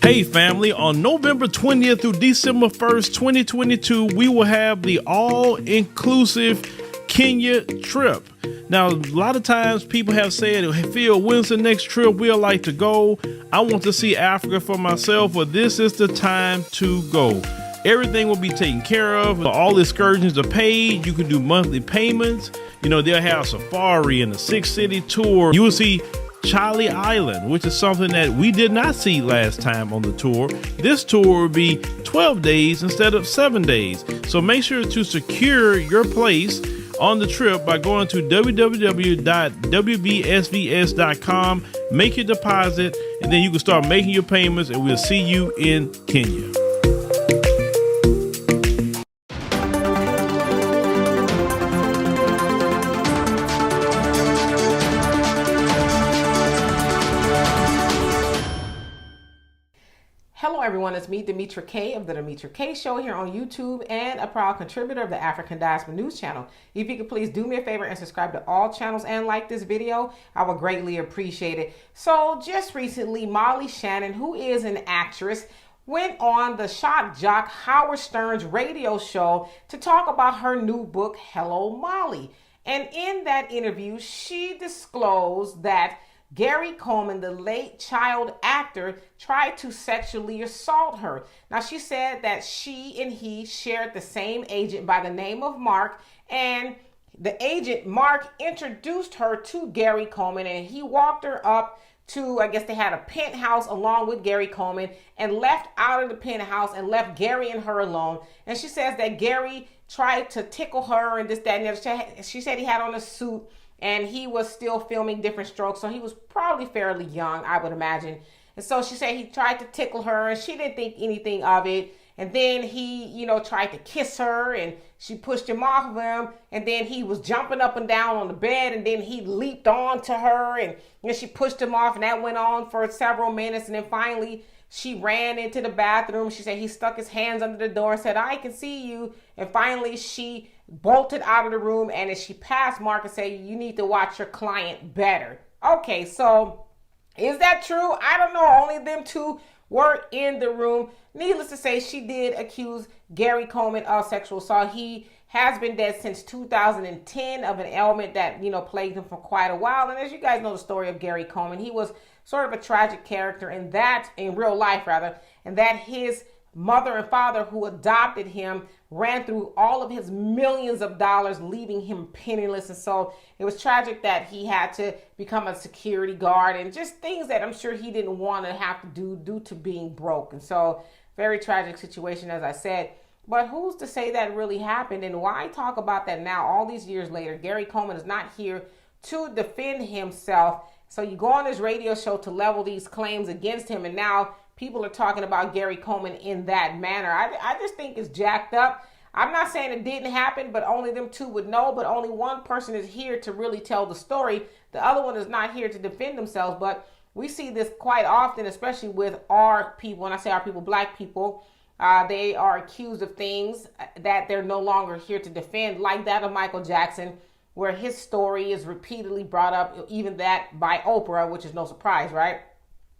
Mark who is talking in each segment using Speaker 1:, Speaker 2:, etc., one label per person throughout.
Speaker 1: Hey family, on November 20th through December 1st, 2022, we will have the all-inclusive Kenya trip. Now, a lot of times people have said, hey, Phil, when's the next trip we'd like to go? I want to see Africa for myself, but this is the time to go. Everything will be taken care of. All excursions are paid. You can do monthly payments. You know, they'll have safari and a 6-city tour. You will see Charlie Island, which is something that we did not see last time on the tour. This tour will be 12 days instead of 7 days. So make sure to secure your place on the trip by going to www.wbsvs.com, make your deposit, and then you can start making your payments, and we'll see you in Kenya.
Speaker 2: Hello everyone, it's me, Demetra Kaye of the Demetra Kaye Show here on YouTube and a proud contributor of the African Diaspora News Channel. If you could please do me a favor and subscribe to all channels and like this video, I would greatly appreciate it. So just recently, Molly Shannon, who is an actress, went on the shock jock Howard Stern's radio show to talk about her new book, Hello Molly. And in that interview, she disclosed that Gary Coleman, the late child actor, tried to sexually assault her. Now, she said that she and he shared the same agent by the name of Mark, and the agent, Mark, introduced her to Gary Coleman, and he walked her up to, I guess they had a penthouse along with Gary Coleman, and left out of the penthouse and left Gary and her alone. And she says that Gary tried to tickle her and this, that, and the other. She said he had on a suit, and he was still filming different strokes, so he was probably fairly young, I would imagine. And so she said he tried to tickle her, and she didn't think anything of it. And then he, tried to kiss her, and she pushed him off of him. And then he was jumping up and down on the bed, and then he leaped on to her, and she pushed him off, and that went on for several minutes. And then finally, she ran into the bathroom. She said he stuck his hands under the door and said, "I can see you." And finally, she bolted out of the room, and as she passed Mark and said, "You need to watch your client better." Okay, so is that true? I don't know. Only them two were in the room. Needless to say, she did accuse Gary Coleman of sexual assault. He has been dead since 2010 of an ailment that, plagued him for quite a while. And as you guys know the story of Gary Coleman, he was sort of a tragic character in real life, and that his mother and father who adopted him ran through all of his millions of dollars, leaving him penniless. And so it was tragic that he had to become a security guard and just things that I'm sure he didn't want to have to do due to being broke. And so very tragic situation, as I said. But who's to say that really happened? And why talk about that now, all these years later? Gary Coleman is not here to defend himself. So you go on his radio show to level these claims against him, and now people are talking about Gary Coleman in that manner. I just think it's jacked up. I'm not saying it didn't happen, but only them two would know. But only one person is here to really tell the story. The other one is not here to defend themselves. But we see this quite often, especially with our people. When I say our people, black people, they are accused of things that they're no longer here to defend, like that of Michael Jackson, where his story is repeatedly brought up, even that by Oprah, which is no surprise, right?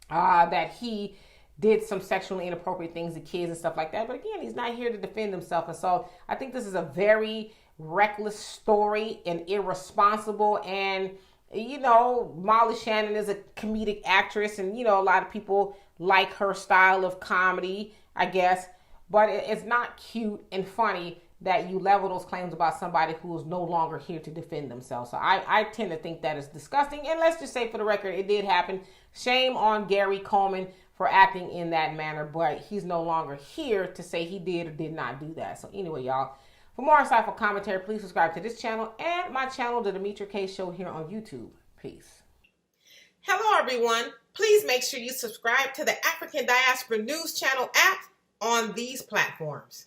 Speaker 2: That he did some sexually inappropriate things to kids and stuff like that. But again, he's not here to defend himself. And so I think this is a very reckless story and irresponsible. And, Molly Shannon is a comedic actress, and, a lot of people like her style of comedy, I guess. But it's not cute and funny that you level those claims about somebody who is no longer here to defend themselves. So I tend to think that is disgusting. And let's just say, for the record, it did happen. Shame on Gary Coleman for acting in that manner, but he's no longer here to say he did or did not do that. So anyway, y'all, for more insightful commentary, please subscribe to this channel and my channel, The Demetra Kaye Show, here on YouTube. Peace.
Speaker 3: Hello, everyone. Please make sure you subscribe to the African Diaspora News Channel app on these platforms.